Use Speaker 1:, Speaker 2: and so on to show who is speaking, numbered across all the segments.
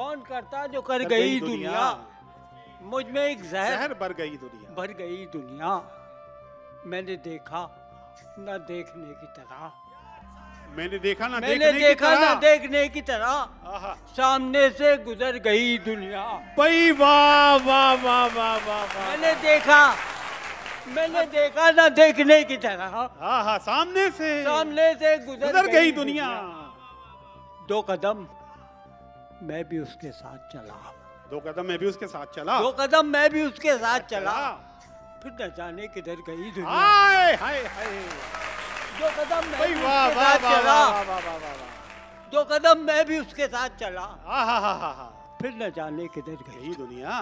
Speaker 1: कौन करता जो कर गई दुनिया। मुझ में एक
Speaker 2: जहर भर गई दुनिया।
Speaker 1: भर गई दुनिया। मैंने देखा न देखने की तरह।
Speaker 2: मैंने देखा ना
Speaker 1: देखने की तरह। सामने से गुजर गई दुनिया।
Speaker 2: भाई वाह वाह वाह वाह वाह वाह।
Speaker 1: मैंने देखा ना देखने की तरह।
Speaker 2: हाँ सामने से
Speaker 1: गुजर
Speaker 2: गई दुनिया।
Speaker 1: 2 कदम मैं भी उसके साथ चला।
Speaker 2: 2 कदम मैं भी उसके साथ चला।
Speaker 1: 2 कदम मैं भी उसके साथ चला। फिर न जाने किधर गई दुनिया।
Speaker 2: हाय हाय हाय।
Speaker 1: 2 कदम मैं भी
Speaker 2: वाह
Speaker 1: उसके
Speaker 2: वाह
Speaker 1: साथ
Speaker 2: वाह
Speaker 1: चला।
Speaker 2: वाह वाह वाह वाह।
Speaker 1: 2 कदम मैं भी उसके साथ चला।
Speaker 2: हाँ।
Speaker 1: फिर न जाने किधर गई
Speaker 2: दुनिया।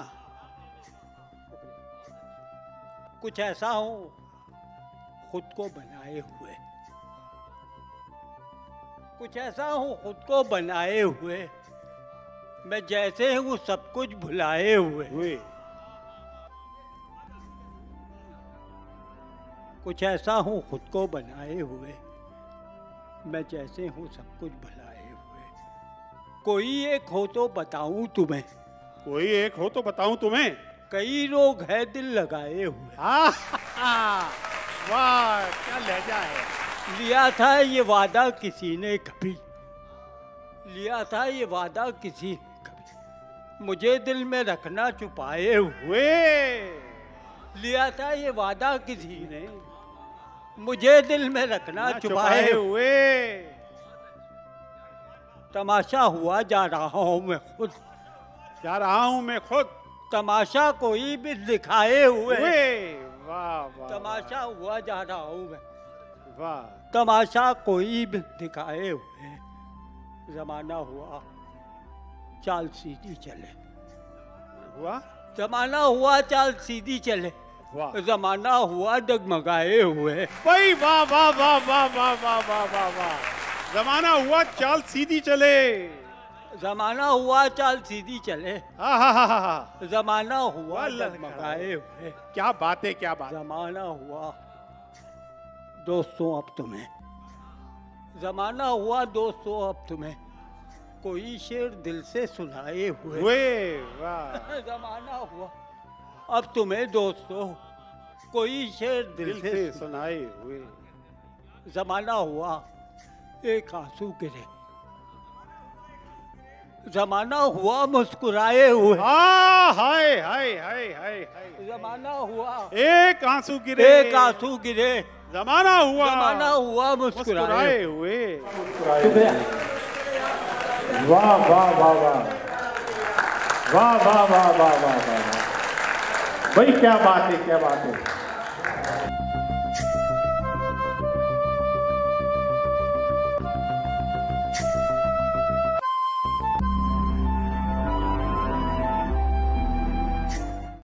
Speaker 1: कुछ ऐसा हूँ खुद को बनाए हुए। कुछ ऐसा हूँ खुद को बनाए हुए। मैं जैसे हूँ सब कुछ भुलाए हुए। कुछ ऐसा हूँ खुद को बनाए हुए। मैं जैसे हूँ सब कुछ भुलाए हुए। कोई एक हो तो बताऊं तुम्हें।
Speaker 2: कोई एक हो तो बताऊं तुम्हें।
Speaker 1: कई लोग है दिल लगाए हुए।
Speaker 2: वाह क्या लहजा है।
Speaker 1: लिया था ये वादा किसी ने कभी। लिया था ये वादा किसी ने कभी। मुझे दिल में रखना छुपाए हुए। लिया था ये वादा किसी ने। मुझे दिल में रखना छुपाए हुए। तमाशा हुआ जा रहा हूँ मैं खुद। तमाशा कोई भी दिखाए हुए।
Speaker 2: वाह
Speaker 1: तमाशा हुआ जा रहा हूँ मैं।
Speaker 2: वाह।
Speaker 1: तमाशा कोई भी दिखाए हुए। जमाना हुआ चाल सीधी चले। जमाना हुआ चाल सीधी चले। जमाना हुआ डगमगाए हुए।
Speaker 2: भाई वाह वाह वाह वाह वाह वाह वाह वाह वाह। जमाना हुआ चाल सीधी चले।
Speaker 1: जमाना हुआ चाल सीधी चले। जमाना हुआ डगमगाए हुए।
Speaker 2: क्या बात है क्या बात।
Speaker 1: जमाना हुआ दोस्तों अब तुम्हें। जमाना हुआ दोस्तों अब तुम्हें। कोई शेर दिल से सुनाए हुए। जमाना हुआ अब तुम्हें दोस्तों। कोई शेर दिल से
Speaker 2: सुनाए हुए।
Speaker 1: जमाना हुआ एक आंसू गिरे। जमाना हुआ मुस्कुराए हुए।
Speaker 2: हाय हाय हाय हाय।
Speaker 1: जमाना हुआ
Speaker 2: एक आंसू गिरे।
Speaker 1: जमाना हुआ मुस्कुराए
Speaker 2: हुए।
Speaker 3: वाह वाह वाह वाह वाह वाह वाह वाह वाह वाह। भाई क्या बात है क्या बात है।